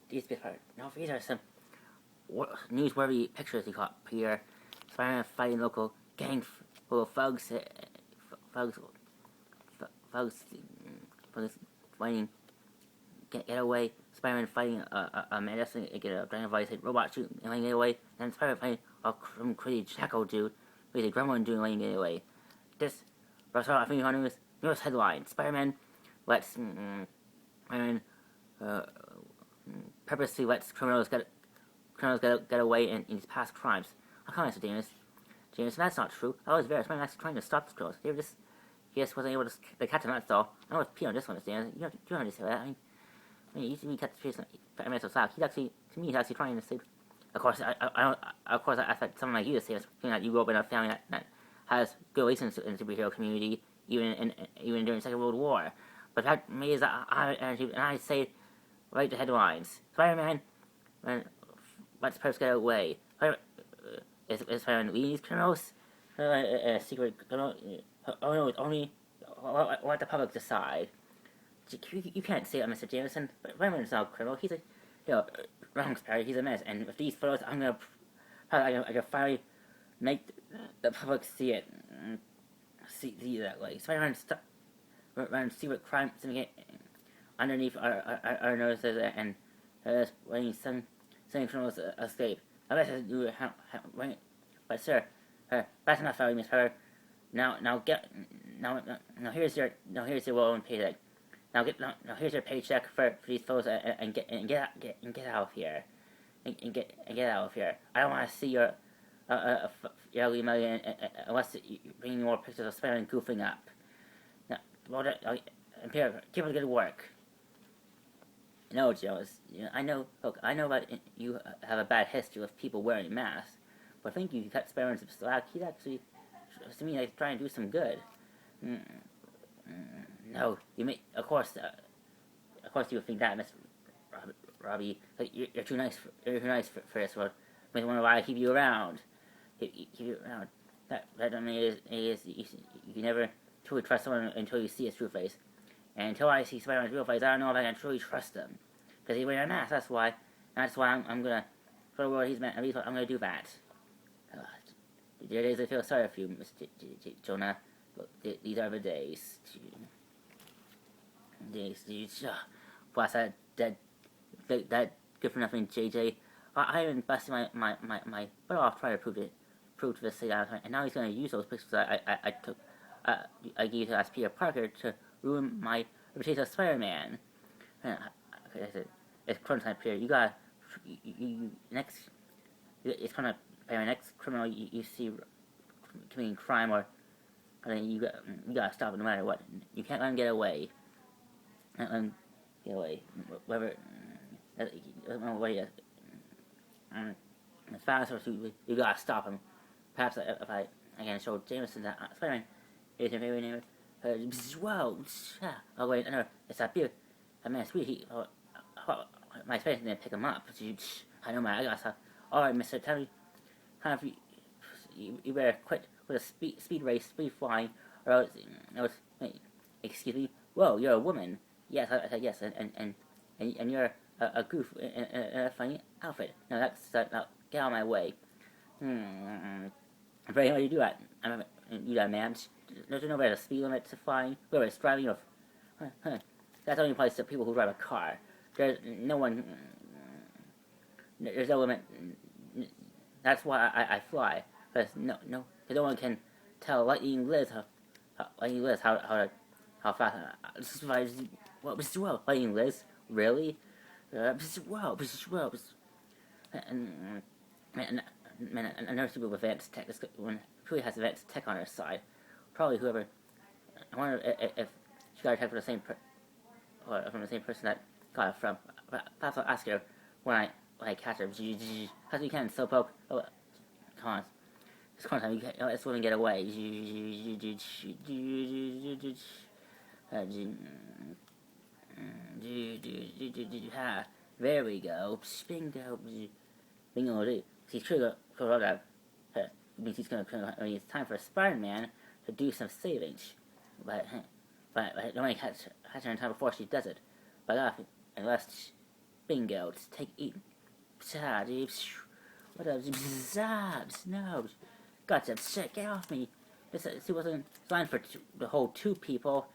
these appear. No, these are some newsworthy pictures he caught appear. Spider-Man fighting local gang full of thugs, thugs fighting get away. Spider-Man fighting a man that's gonna get a dynamite robot shoot and letting get away. And Spider-Man fighting some crazy Chaco dude, crazy gremlin dude letting get away. This, I think on news headline: Spider-Man lets purposely lets criminals get away in his past crimes. How come, Mr. James, that's not true. I was there. Spider-Man actually trying to stop the criminals. He just wasn't able to catch him. That's all. I know it's P on this one, Mr. James. You don't have to say that. I mean, he used to be catch Spider-Man so slack. He's actually trying to save. Of course, I expect someone like you to say this, that you grew up in a family that has good relations in the superhero community, even during the Second World War. But that means that I say right to headlines. Spider-Man lets Purse get away. Is Spider-Man leading these criminals? Secret criminal? Oh no, it's only let the public decide. You can't say that, Mr. Jameson. Spider-Man is not a criminal. He's wrong, Perry. He's a mess. And with these photos, I can finally make the public see it. See that way. Spider-Man run secret crime syndicate underneath our noses and letting some criminals escape. I bet you but sir, that's enough for you, Miss Pepper. Now here's your well-earned paycheck. Now here's your paycheck for these photos and get out of here. And get out of here. I don't want to see your ugly million unless you bring more pictures of Spider-Man goofing up. Now, keep up good work. No, Joe, I know that you have a bad history with people wearing masks, but I think you cut Spider-Man some slack. He's actually, to me, like trying to do some good. No, you may, of course you would think that, Miss Robbie. But you're too nice. You're too nice for this world. I wonder why I keep you around. Keep you around. That I mean is you can never truly trust someone until you see his true face. And until I see Spider-Man's real face, I don't know if I can truly trust him. Because he's wearing a mask, that's why I'm gonna, for the world he's meant, at least I'm gonna do that. There are days I feel sorry for you, Mr. Jonah. But these are the days. Plus that good for nothing JJ. I even busted my butt off trying to prove to the city out, and now he's gonna use those pictures I gave to Peter Parker to ruin my reputation as Spider-Man. It's crunch time, Peter. It's kind of my next criminal you see committing crime, or you gotta stop it no matter what. You can't let him get away. Get away. Whatever. What he does. As fast as you gotta stop him. Perhaps if I can show Jameson that Spider-Man is your favorite name. Whoa! Oh wait, no, it's that beer. That man, sweet. My space didn't pick him up. I know, man. I got stuff. All right, Mister, tell me, you better quit with a speed race, speed flying, or else. Excuse me. Whoa, you're a woman. Yes, I said yes, and you're a goof in a funny outfit. No, now get out of my way. I'm very hard to do that. You that man. There's no better speed limit to flying. Whoever is driving, that's the only place to people who drive a car. There's no one. There's no limit. That's why I fly. Because no one can tell Lightning Liz how fast. Well, Lightning Liz, really? And never people with advanced tech. When who has advanced tech on her side? Probably whoever. I wonder if she got attacked from the same person that got it from. Perhaps I'll ask her when I catch her. Because you can slowpoke. Oh, come on. It's corner time. Let's let me get away. There we go. Bingo. He's true. It's time for Spider-Man to do some saving. But don't catch her in time before she does it. But unless Bingo. Just take eat. What up? Zabs. No. Gotcha. Shit. Get off me. This wasn't designed for the whole 2 people.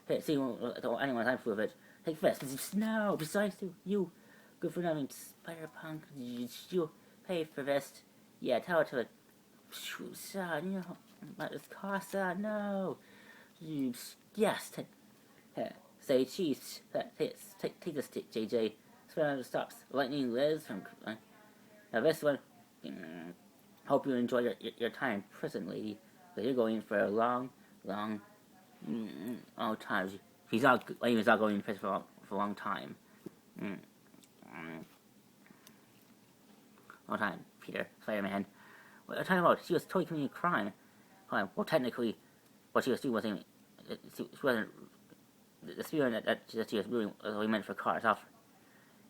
Hey, see, anyone time for it. Take this. No. Besides you. Good for nothing. Spider-Punk. You pay for this. Yeah, tell it to it. You know, it's Casa. No. Yes. Say cheese. Take this, JJ. So stops Lightning Liz from. Now this one. Hope you enjoy your time in prison, lady. But you're going for a long time. He's not going in prison for a long time. Long time, Peter, Spider-Man. What are you talking about? She was totally committing a crime. Well, technically, what she was doing wasn't. She wasn't. The spirit that she was really meant for cars off.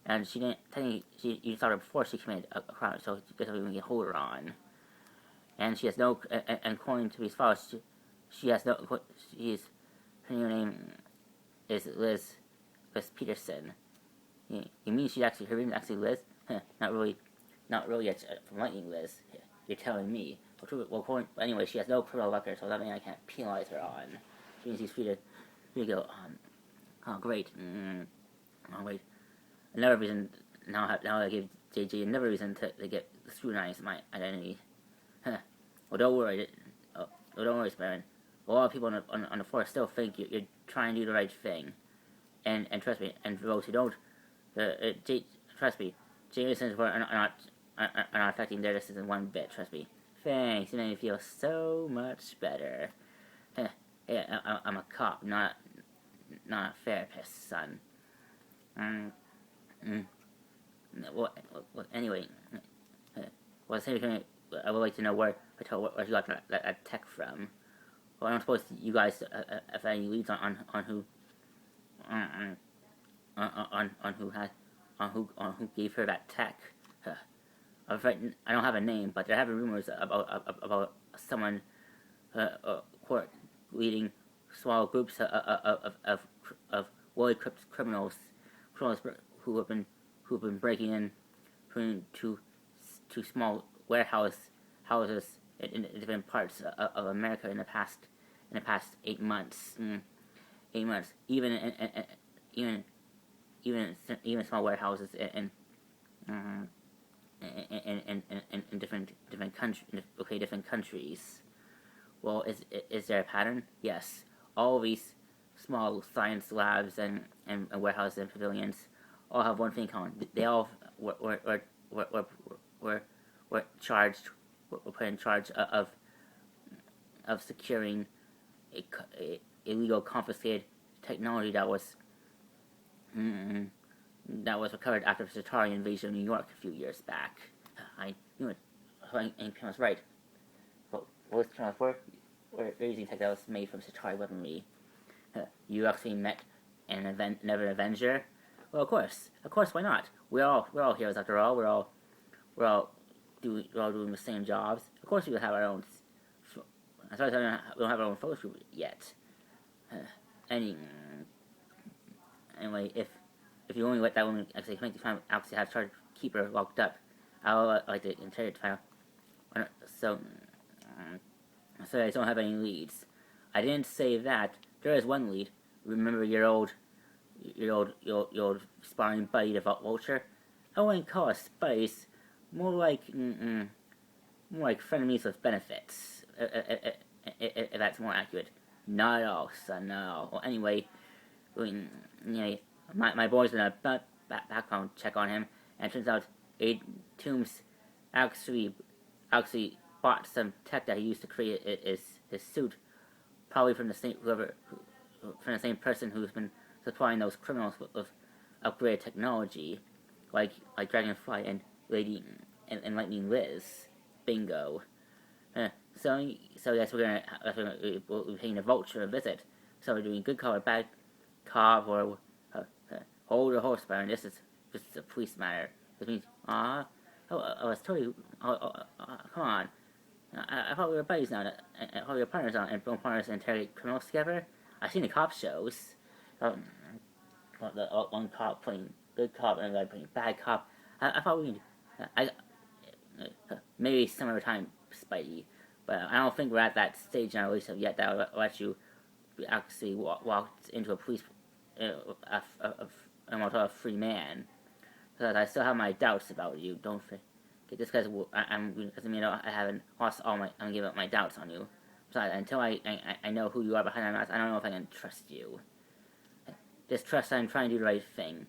And she didn't. Technically, you saw her before she committed a crime, so that's what we can hold her on. And she has no. And according to his files, she has no. Her new name is Liz Peterson. You mean her name is actually Liz? Not really. It's from Lightning Liz. You're telling me. Well, anyway, she has no criminal record, so that means I can't penalize her on. Which means he's free to go. Oh, great. Oh, wait. Another reason. Now I give JJ another reason to get scrutinize my identity. Well, don't worry. Don't worry, Spider-Man. A lot of people on the force still think you're trying to do the right thing, and trust me. And for those who don't, trust me, Jameson's are not affecting their decision one bit. Trust me. Thanks. You made me feel so much better. Yeah, I'm a cop, not a therapist, son. Well, anyway, I would like to know where you got that tech from. Well, I don't suppose you guys have any leads on who who gave her that tech. I'm afraid I don't have a name, but there have been rumors about someone leading small groups of well-equipped criminals who have been breaking in to small houses in different parts of America in the past 8 months. 8 months, even small warehouses in different countries. Well, is there a pattern? Yes. All these small science labs and warehouses and pavilions all have one thing in common. They all were put in charge of securing illegal confiscated technology that was recovered after the Centauri invasion of New York a few years back. I knew it. I was right. What was were using tech that was made from Centauri weaponry. You actually met another Avenger? Well, of course, why not? We're all heroes after all. We're all doing the same jobs. Of course, we will have our own. As far as I know, we don't have our own photo shoot yet. Anyway, if you only let that woman actually make the time, actually have tried to keep her locked up, I'll like to interrogate file. So I don't have any leads. I didn't say that. There is one lead. Remember your old sparring buddy, the Vulture? I wouldn't call us buddies. More like frenemies with benefits. If that's more accurate. Not at all, son. No. Well, anyway, my boys did a background check on him, and it turns out Toombs actually bought some tech that he used to create his suit, probably from the same person who's been supplying those criminals with upgraded technology, like Dragonfly and Lightning Liz. Bingo. So yes, we'll be paying the Vulture a visit. So we're doing good cop or bad cop, or hold your horse, Baron. This is a police matter. This means, I was totally, come on. I thought we were buddies now. I thought we were partners now, and both partners interrogate criminals together. I've seen the cop shows. The one cop playing good cop and a bad cop. I thought we could, maybe some other time, Spidey, but I don't think we're at that stage in our relationship yet that will let you actually walk into a police, a free man. Because I still have my doubts about you. Don't forget, just because doesn't mean I haven't lost all my, I'm giving up my doubts on you. Besides, until I know who you are behind my mask, I don't know if I can trust you. Just trust that I'm trying to do the right thing.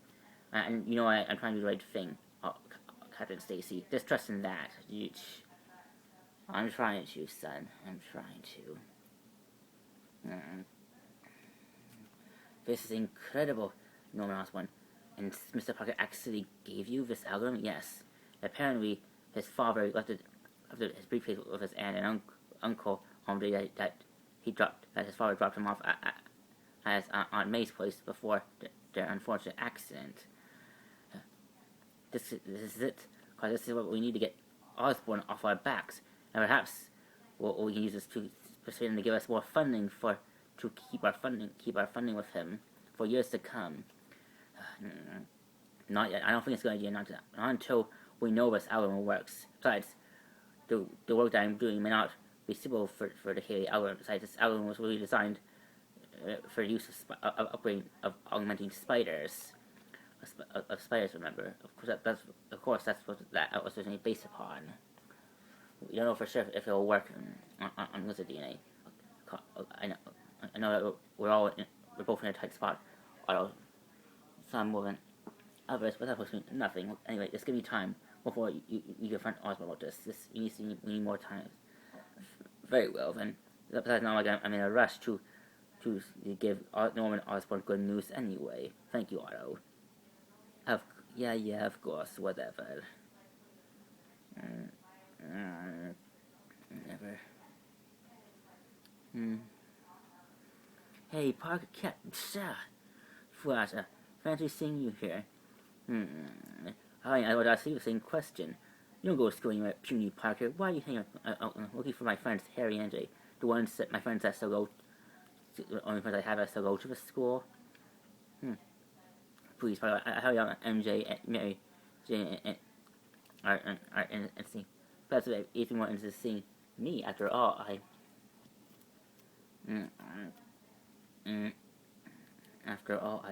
And you know I'm trying to do the right thing, Captain Stacy. Just trust in that. I'm trying to, son. I'm trying to. This is incredible, Norman Osborn. And Mr. Parker actually gave you this algorithm? Yes. Apparently, his father left his briefcase with his aunt and uncle on the day that his father dropped him off at Aunt May's place before their unfortunate accident. This is it. Because this is what we need to get Osborn off our backs. And perhaps we can use this to persuade him to give us more funding to keep our funding with him for years to come. Not yet. I don't think it's a good idea. Not until we know this algorithm works. Besides, the work that I'm doing may not be suitable for the Haley algorithm. Besides, this algorithm was really designed for the use of augmenting spiders. Of spiders, remember? Of course, that's what that was originally based upon. We don't know for sure if it will work on lizard DNA. I know that we're both in a tight spot. Although some more than others, but that was nothing. Anyway, just give me time before you confront Osborn about this. We need more time. Very well, then. Besides, not like I'm in a rush to give Norman Osborn good news anyway. Thank you, Otto. Yeah, of course, whatever. Never. Hey, Parker, Flash, fancy seeing you here. I would ask you the same question. You don't go to school anywhere, puny Parker. Why are you hanging looking for my friends Harry and Jay? The ones that my friends that still go, the only friends I have that still go to the school. Please, Parker, I hurry on MJ, and Mary, Jane, and see. Perhaps if you want into seeing me, after all, after all,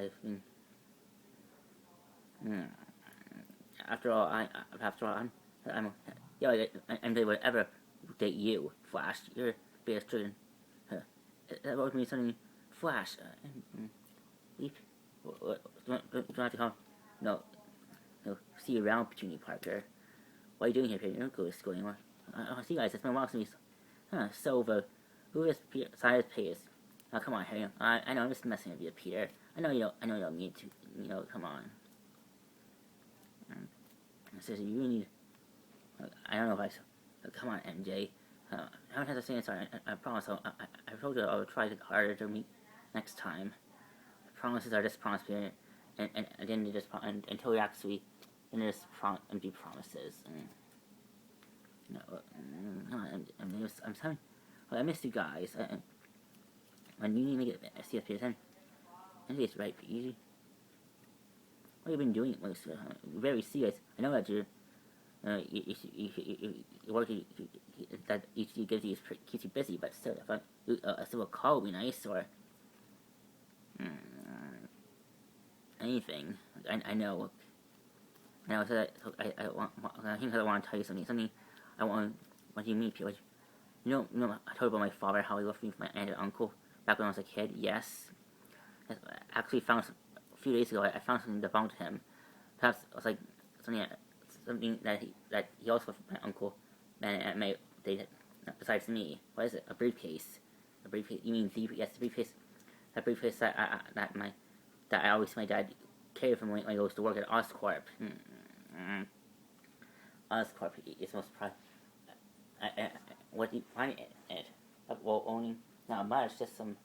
MJ would ever date you, Flash. You're biggest children. That would mean something, Flash. Don't have to call. No. See you around, Petunia Parker. What are you doing here, Peter? You don't go to school anymore. I see you guys. It's been a while since we. Who is Cyrus Peters? Oh, come on, Harry. I know. I'm just messing with you, Peter. I know you don't need to. Come on. Seriously, you really need. I don't know if come on, MJ. I haven't had to say sorry. I promise. I told you I'll try harder to meet next time. Promises are just promises, Peter, and then just until we actually. And there's empty promises. I'm sorry. Well, I missed you guys. When you need to get CSPSN, I think it's right for easy. What have you been doing? Very serious. I know that you're working. That each gives you keeps you busy, but still, if a call would be nice or anything. I know. And I said I think I want to tell you something. I want you to meet people. I told you about my father, how he left me with my aunt and uncle back when I was a kid. Yes, I actually found a few days ago. I found something to belonged to him. Perhaps it was like something that he also left with my uncle and Aunt May. Besides me, what is it? A briefcase. A briefcase. You mean the briefcase? That briefcase that I always see my dad carry from when he goes to work at Oscorp. Oscorp is most probably. What do you find it? Well, only not much. Just some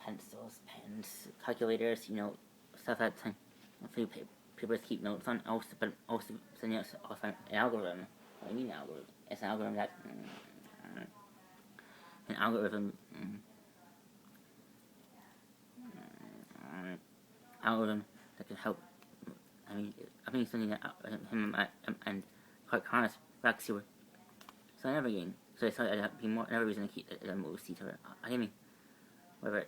pencils, pens, calculators. Stuff that papers keep notes on. But also an algorithm. What do you mean algorithm? It's an algorithm that an algorithm. Algorithm that can help I mean something that him and Connors Rexy were so never getting. So I thought I'd be more another reason to keep the movie seats. I mean, whatever.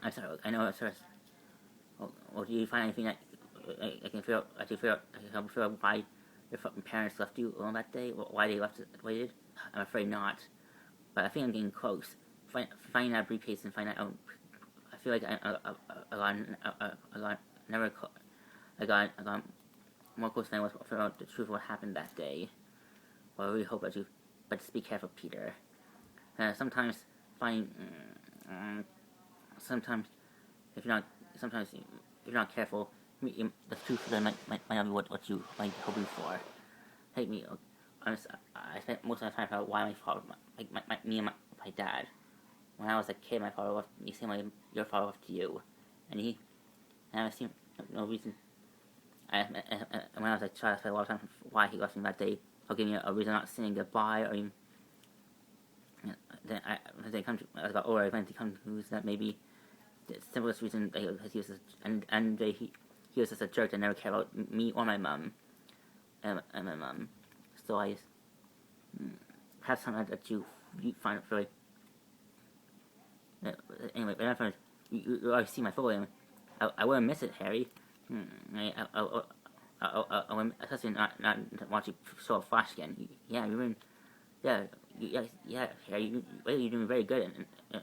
I thought I know. Well, do you find anything that I can figure out? I can help figure out why your fucking parents left you alone that day. Why they left it the way they did? I'm afraid not. But I think I'm getting close. Finding that briefcase and finding out. I feel like I got more close than I was figuring out the truth of what happened that day. Well, I really hope that you. But just be careful, Peter. Sometimes sometimes if you're not careful, the truth might not be what you might be hoping for. Take me. I spent most of my time about why my father, me and my dad. When I was a kid, my father left me, same way your father left you, and I seen no reason. When I was a child, I spent a lot of time why he left me that day. He'll give me a reason not saying goodbye, or even. Then I got older, I went to come to conclusion that maybe the simplest reason that he was he was just a jerk that never cared about me or my mom, and my mom. So I just perhaps something that you find it really. Anyway, but after you always see my photo game, I wouldn't miss it, Harry. I wouldn't, especially not watch you show up Flash again. Yeah, you're in. Yeah, Harry, you're doing very good in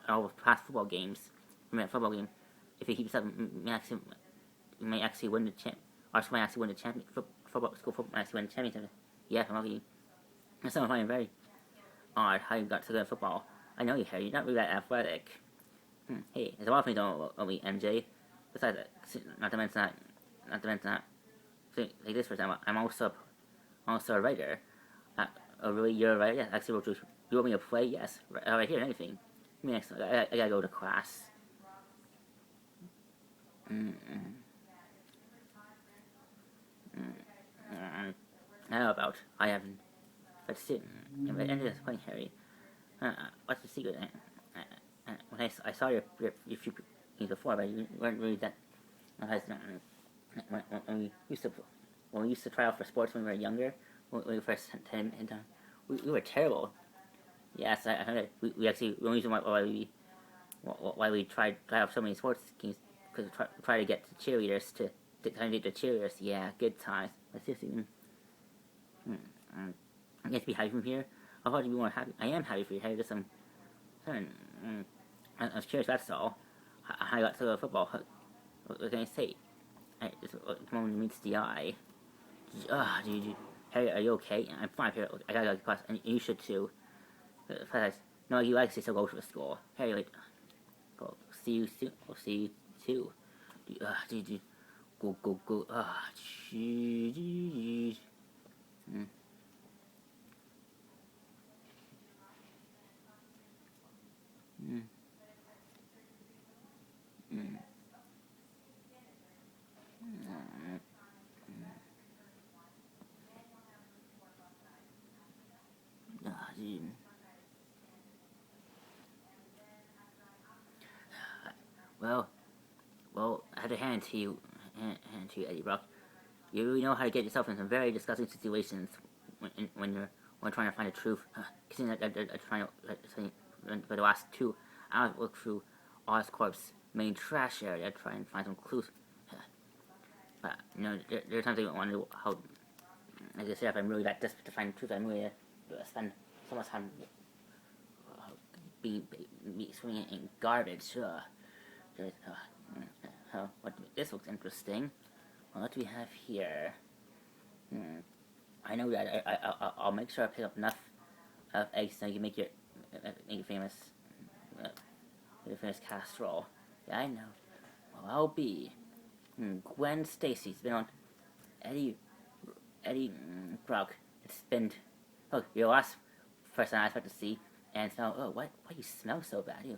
all the past football games. Football game, if he keeps up, we may actually win the our school might actually win the champion. School might actually win the championship. Yeah, I'm lucky. That's something I find very odd how you got so good at football. I know you, Harry. You're not really that athletic. Hey, there's a lot of things don't me, MJ. Besides that, not to mention that. Like this, for example, I'm also a writer. Oh, really? You're a writer? Yeah, actually, you want me to play? Yes. Right here, anything. I gotta go to class. I don't know about. I haven't. But still, and it's funny, Harry. What's the secret? When I saw your few things before, but you weren't really that. When we used to try out for sports when we were younger, when we first came in town, we were terrible. Yes, I heard it. We actually the only reason why we tried out so many sports games because we try to get the cheerleaders to kind of get the cheerleaders. Yeah, good times. Let's just even. I guess be happy from here. I'll probably be more happy. I am happy for you, Harry. Just I was curious. That's all. How I got to football. What can I say? The moment meets the eye. Harry, are you okay? I'm fine, Harry. I gotta go to class, and you should too. No, you actually still go to the school. Harry, like, go. See you soon. I'll see you too. Go. Jeez. Well, I have to hand to you, Eddie Brock. You really know how to get yourself in some very disgusting situations when you're trying to find the truth. Considering that they're trying to, for the last 2 hours, look through Oscorp's main trash area, try and find some clues. But there are times I wonder how. As I said, if I'm really that desperate to find the truth, I'm really spend so much time be swimming in garbage. This looks interesting. Well, what do we have here? I know that I'll make sure I pick up enough of eggs so you can make your famous casserole. Yeah, I know. Well, I'll be Gwen Stacy's been on Eddie Brock. It's been your last person I expect to see, and so why you smell so bad?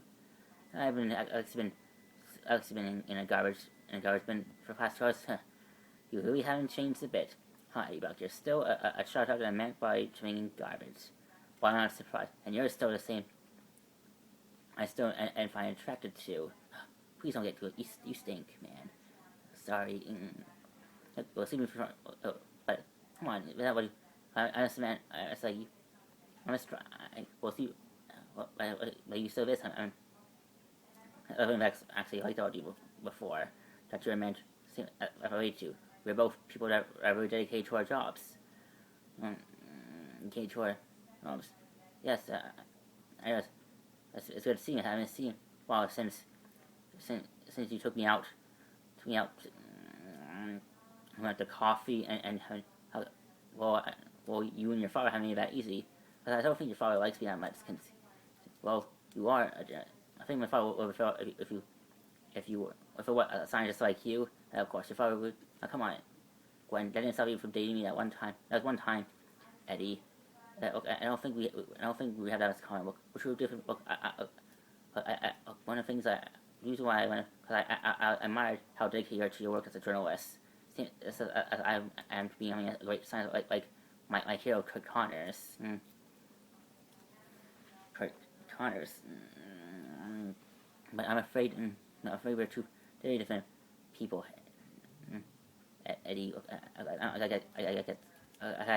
I've been in a garbage bin for the past 2 hours. You really haven't changed a bit. Hi, Brock. You're still a shout out that I meant by drinking garbage. Well, I'm not surprised. And you're still the same. I still and find attracted to. Please don't get to it. You stink, man. sorry. Well, see me for but come on, that what I just meant. It's like I'm just trying. Well, see, but you still this. I think that's actually I told you before that you're meant. I relate you. We're both people that are very dedicated to our jobs. Dedicated to our jobs. Yes, I guess it's good to see you. I haven't seen well since you took me out. We went to coffee and well, you and your father haven't made that easy. Because I don't think your father likes me that much. Well, you are. I think my father would feel if it was a scientist like you. Of course, your father would. Oh, come on, Gwen. That didn't stop you from dating me that one time. That was one time, Eddie. Okay, I don't think we have that as common. Which are different. Look, one of the things the reason why I went because I admired how dedicated you are to your work as a journalist. I am becoming a great scientist like my hero Kurt Connors. Kurt Connors. But I'm afraid we're two very different people. Eddie, I gotta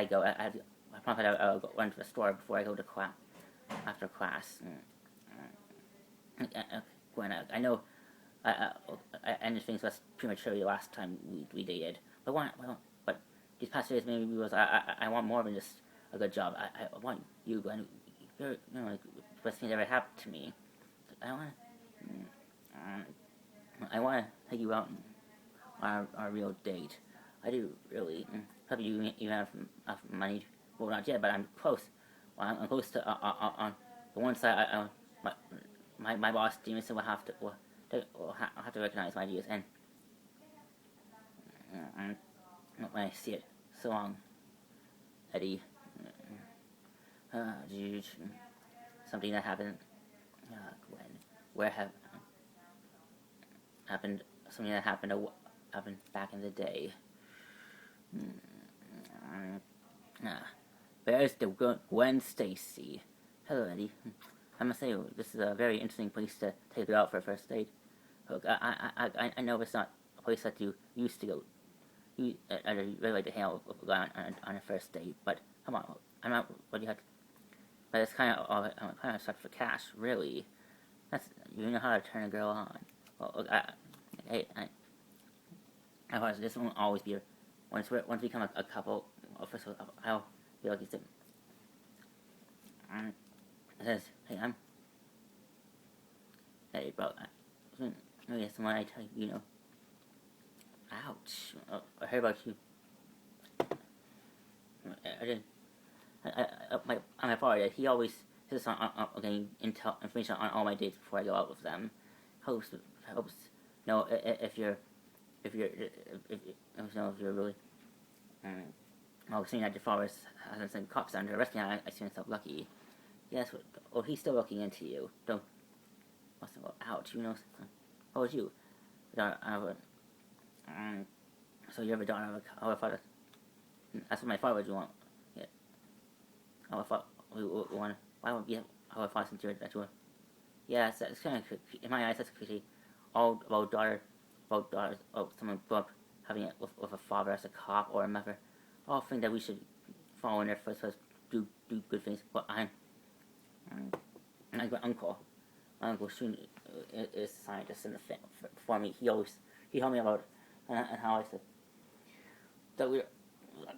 go. I promise I'll go run to the store before I go to class. After class. Gwen, I know I ended things less prematurely last time we dated. But these past days maybe I want more than just a good job. I want you, Gwen. You're like the best thing that ever happened to me. I want to take you out on our real date. I do really. Probably you have money. Well, not yet, but I'm close. Well, I'm close to on the one side. My boss Jameson will have to recognize my ideas and when I see it. So long, Eddie. Something that happened. Gwen, where happened something that happened back in the day. There's the Gwen Stacy. Hello, Eddie. I must say, this is a very interesting place to take you out for a first date. Look, I know it's not a place that you used to go. I really like to hang out with a guy on a first date, but come on, I'm not. What do you have? But it's kind of such for cash, really. You know how to turn a girl on. Well, look, this won't always be. Once we become a couple, official, I'll be like you said. It says, hey, hey, bro. Maybe someone I tell you, ouch. I heard about you. I did. My father, he always says on getting information on all my dates before I go out with them. Helps know if you're really. Seeing that your father hasn't sent cops under arrest me, I see myself lucky. Yes, well, he's still looking into you. Don't. Ouch, How was you? So you have a daughter of a father. That's what my father would want. Yeah. Why would be our father since you're that you? Yeah, it's kind of in my eyes that's crazy. All about daughters. Someone grew up having it with a father as a cop or a mother. All think that we should follow in their footsteps, do good things. But my uncle. My uncle soon is a scientist in the family. For me, he told me about and how I said that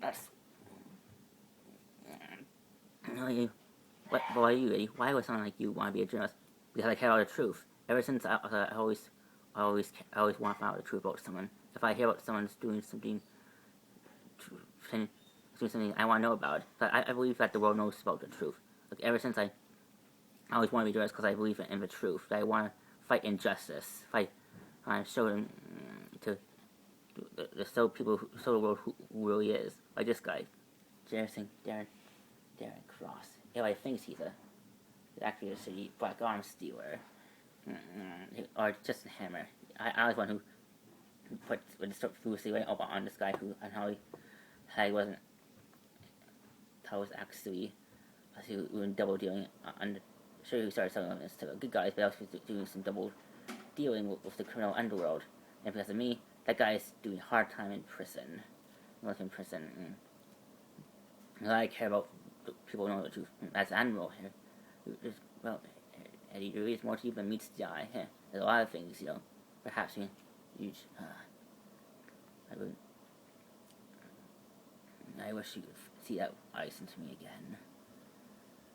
that's. What are you, Eddie? Why would someone like you want to be a journalist? Because I care about the truth. Ever since I always want to find out the truth about someone. If I hear about someone's doing something I want to know about, but I believe that the world knows about the truth. Like ever since I always want to be a journalist because I believe in the truth. That I want to fight injustice. Show them to show the world who really is. Like this guy, Darren Cross. Everybody thinks he's actually a city black arm stealer, or just a hammer. I was one who put the foolishly went up on this guy and how he wasn't. How was actually he was double dealing. Sure, he started selling this to good guys, but also doing some double dealing with the criminal underworld. And because of me, that guy's doing hard time in prison. Working in prison. All I care about people know the truth. As Admiral here, well, Eddie, there is more to you than meets the eye. There's a lot of things, Perhaps you I wish you could see that ice into me again.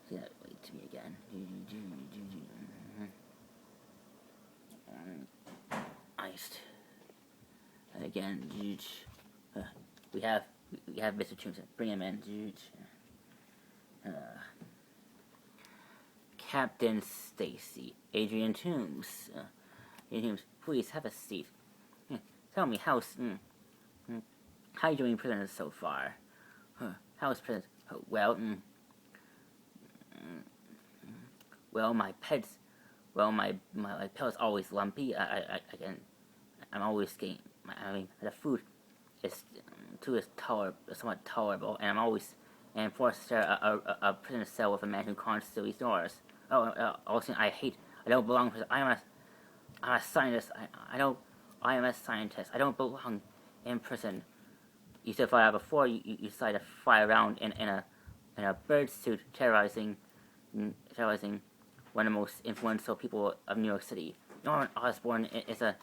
See that way to me again. Iced. And again, we have Mr. Tombstone. Bring him in. Captain Stacy, Adrian Toombs. Adrian Toombs, please have a seat. Tell me, how are you doing in prison so far? How's prison? Well, my pets. Well, my pelt's always lumpy. I'm always getting. The food is somewhat tolerable, and I'm forced to share a prison cell with a man who constantly snores. Also, I don't belong to prison. I'm a scientist. I am a scientist. I don't belong in prison. You said fly out before. You decided to fly around in a bird suit, terrorizing one of the most influential people of New York City. Norman Osborn is a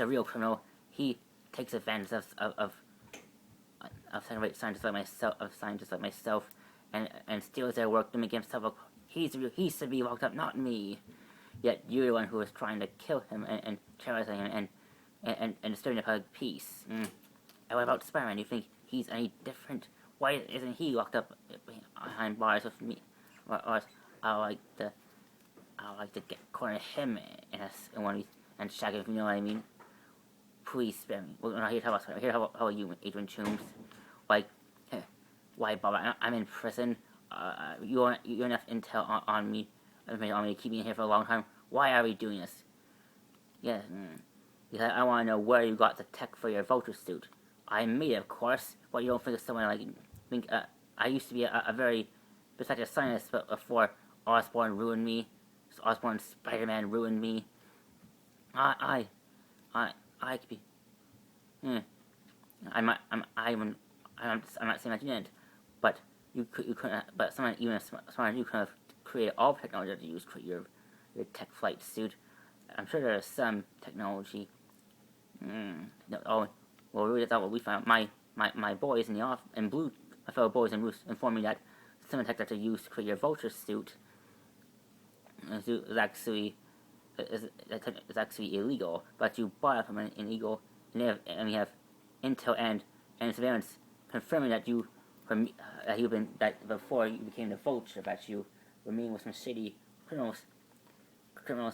real criminal. He takes advantage of second-rate scientists like myself, and steals their work to make himself. He's to be locked up, not me. Yet you're the one who was trying to kill him and terrorizing him and disturbing the public peace. And what about Spider-Man? Do you think he's any different? Why isn't he locked up behind bars with me? Or I like to corner him in one of these and shag him, if you know what I mean. Please spare me. Well, here, how about you, Adrian Toombs? Why, Bob? I'm in prison. You enough intel on me to keep me here for a long time. Why are we doing this? Yeah, because I want to know where you got the tech for your vulture suit. I made it, of course. But you don't think of someone like I used to be a very respected scientist, but before Osborn ruined me, Osborn's Spider-Man ruined me. I could be. I'm not saying that you didn't, but you couldn't. But someone you could have created all technology that you use to create your tech flight suit. I'm sure there is some technology. Well, really, that's not what we found. My boys in the office, and Blue, my fellow boys in Bruce, informed me that some of the tech that you use to create your vulture suit is actually illegal. But you bought it from an illegal, and we have intel and surveillance confirming that that before you became the vulture, that you were meeting with some shady criminals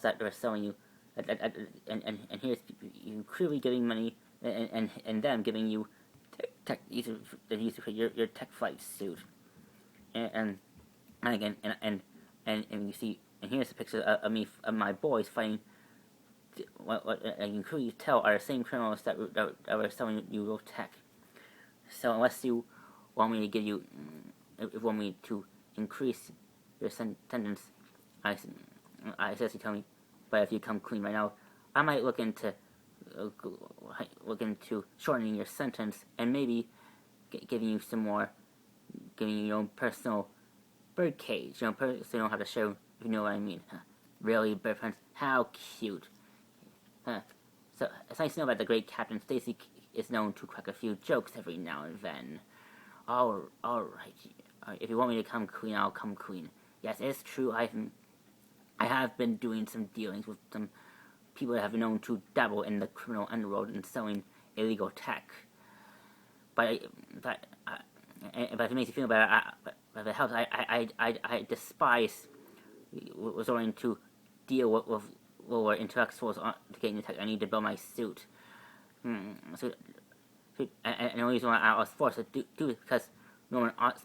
that were selling you, and here's you clearly giving money, and them giving you tech used to create your tech flight suit, and you see, and here's a picture of me, of my boys fighting. What you can clearly tell are the same criminals that were selling you real tech. So unless you want me to give you, if you want me to increase your sentence, I suggest you tell me. But if you come clean right now, I might look into shortening your sentence and maybe giving you your own personal bird cage, so you don't have to show, if you know what I mean. Really, bird friends? How cute. So it's nice to know that the great Captain Stacy is known to crack a few jokes every now and then. Alright. If you want me to come clean, I'll come clean. Yes, it's true, I have been doing some dealings with some people that have been known to dabble in the criminal underworld and selling illegal tech. But if it makes you feel better, if it helps, I despise resorting to deal with lower intellectuals to get new tech. I need to build my suit. And the only reason why I was forced to do it because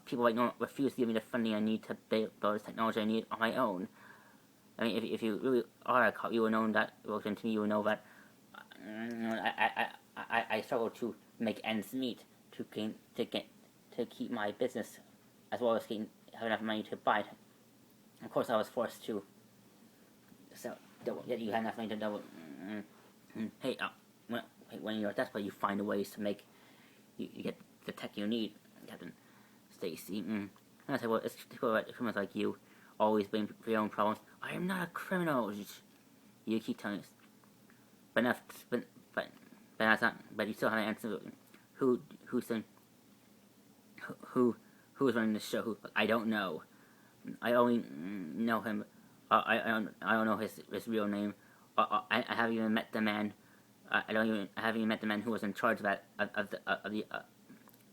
people like Norman refuse to give me the funding I need to build this technology I need on my own. I mean, if you really are a cop, you will know that, looked into me, you will know that I struggle to make ends meet to keep my business, as well as have enough money to buy it. Of course, I was forced to. So you have enough money to double. Hey, when you're desperate, you find ways to make you get the tech you need, Captain Stacy. And I say, well, it's typical about criminals like you, always blame for your own problems. I am not a criminal. You keep telling us, but enough. But that's not. But you still haven't answered. Who's in, who is running the show? I don't know. I only know him. I don't know his real name. I haven't even met the man. I haven't even met the man who was in charge of that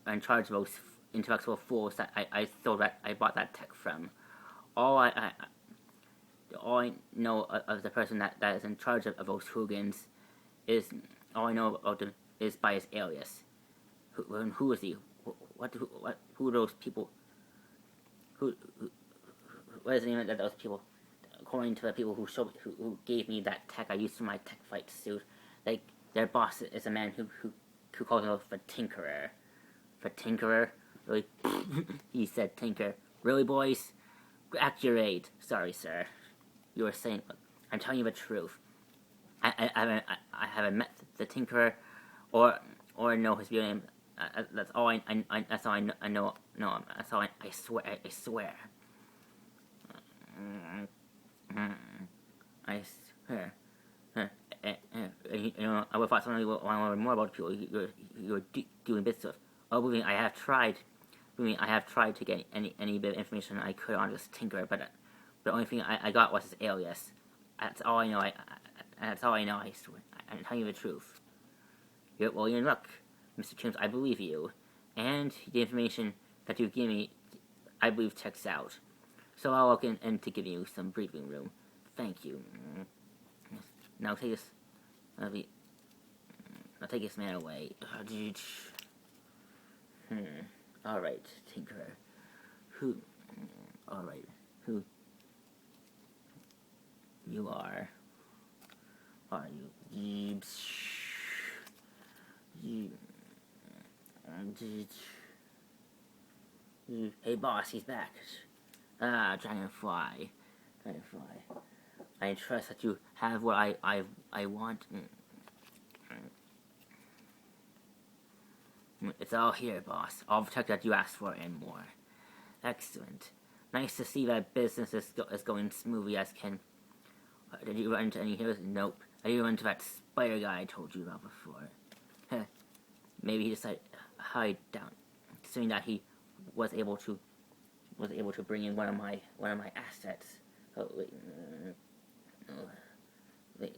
in charge of those intellectual fools that I bought that tech from. All all I know of the person that is in charge of those hooligans is all I know about them is by his alias. Who is he? Who are those people? What is the name of those people? According to the people who gave me that tech I used for my tech fight suit, their boss is a man who calls himself a tinkerer. For tinkerer, really? He said tinker. Really, boys? Act your age. Sorry, sir. You were saying. I'm telling you the truth. I haven't met the tinkerer, or know his real name. That's all that's all I know. No, that's all I swear. I swear. I swear. You know, I would have thought somebody would want to learn more about people you're doing business with. Oh, believe me, I have tried. Believe me, I have tried to get any bit of information I could on this tinkerer, but the only thing I got was his alias. That's all I know. That's all I know. I swear. I'm telling you the truth. You're in luck, Mr. Toombs. I believe you, and the information that you give me, I believe checks out. So I'll walk in to give you some breathing room. Thank you. Now take this. Now take this man away. All right, Tinkerer. Who? All right. Who? You are you? Hey, boss, he's back. Ah, Dragonfly. I trust that you have what I want. It's all here, boss. All the tech that you asked for and more. Excellent. Nice to see that business is going smoothly as can. Did you run into any heroes? Nope. I didn't run into that spider guy I told you about before. Maybe he decided to hide down, considering that he was able to bring in one of my assets. Oh wait,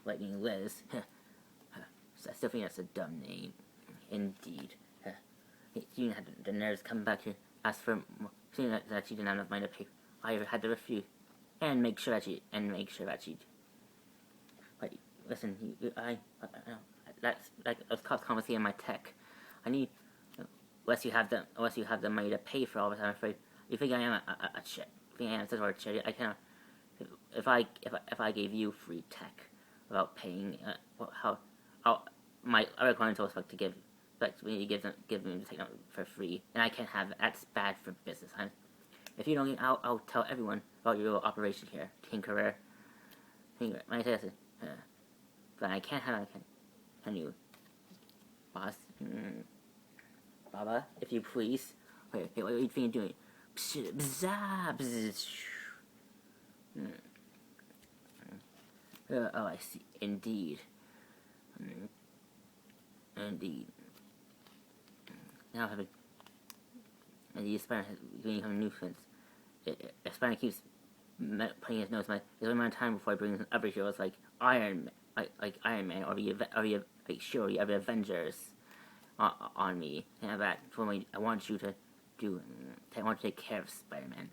Lightning Liz. So I still think that's a dumb name. Indeed. You had the nerves come back here, ask for more, seeing that she did not have money to pay. I had to refuse, and make sure that she. Wait, listen, that's cost conversation in my tech. I need, unless you have the money to pay for all this. I'm afraid. You think I am a shit? You think I am such a charity? I cannot. If I gave you free tech without paying, my other clients will expect to give me to give them the technology for free, and I can't have it. That's bad for business. If you don't, I'll tell everyone about your little operation here, Tinkerer. I say this, but I can't have it. Can you, boss? Baba, if you please. Wait, what do you think you're doing? Oh, I see. Indeed. Indeed. Now I have a. And the spider has giving him a nuisance. If Spider keeps putting his nose in my. There's only amount of time before I bring in other heroes like Iron Man, or the Shuri, or the Avengers on me. And that for me, I want you to do. I want to take care of Spider-Man.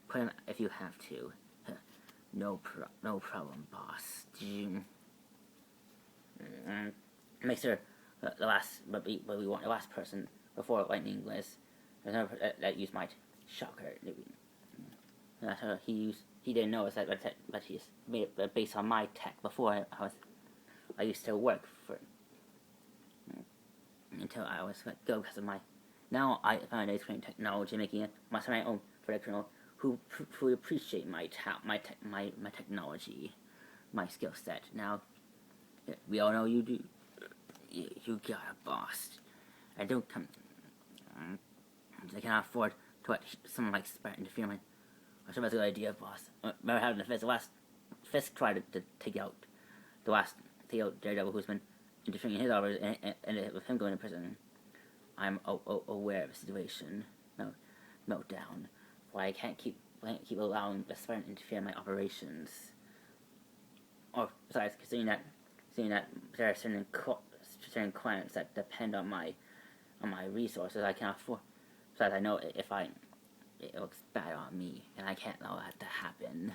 Put him if you have to. No problem, boss. Make sure the last person before Lightning Liz, that used my shocker. That's how he didn't know is that he's made it based on my tech before I used to work for until I was let go because of my. Now I found a great technology, making it my own for the colonel who appreciate my technology, my skill set. Now We all know you do. You got a boss. I don't come. I cannot afford to let someone like Spirit interfere my. I sure that's a good idea, boss. Remember having the last Fisk tried to take out Daredevil, who's been interfering in his orders, and with him going to prison. I'm aware of the situation. Meltdown. Why I can't keep allowing the Spirit to interfere in my operations. Or besides, considering that there are certain clients that depend on my resources, I can't afford. Besides, I know it looks bad on me, and I can't allow that to happen.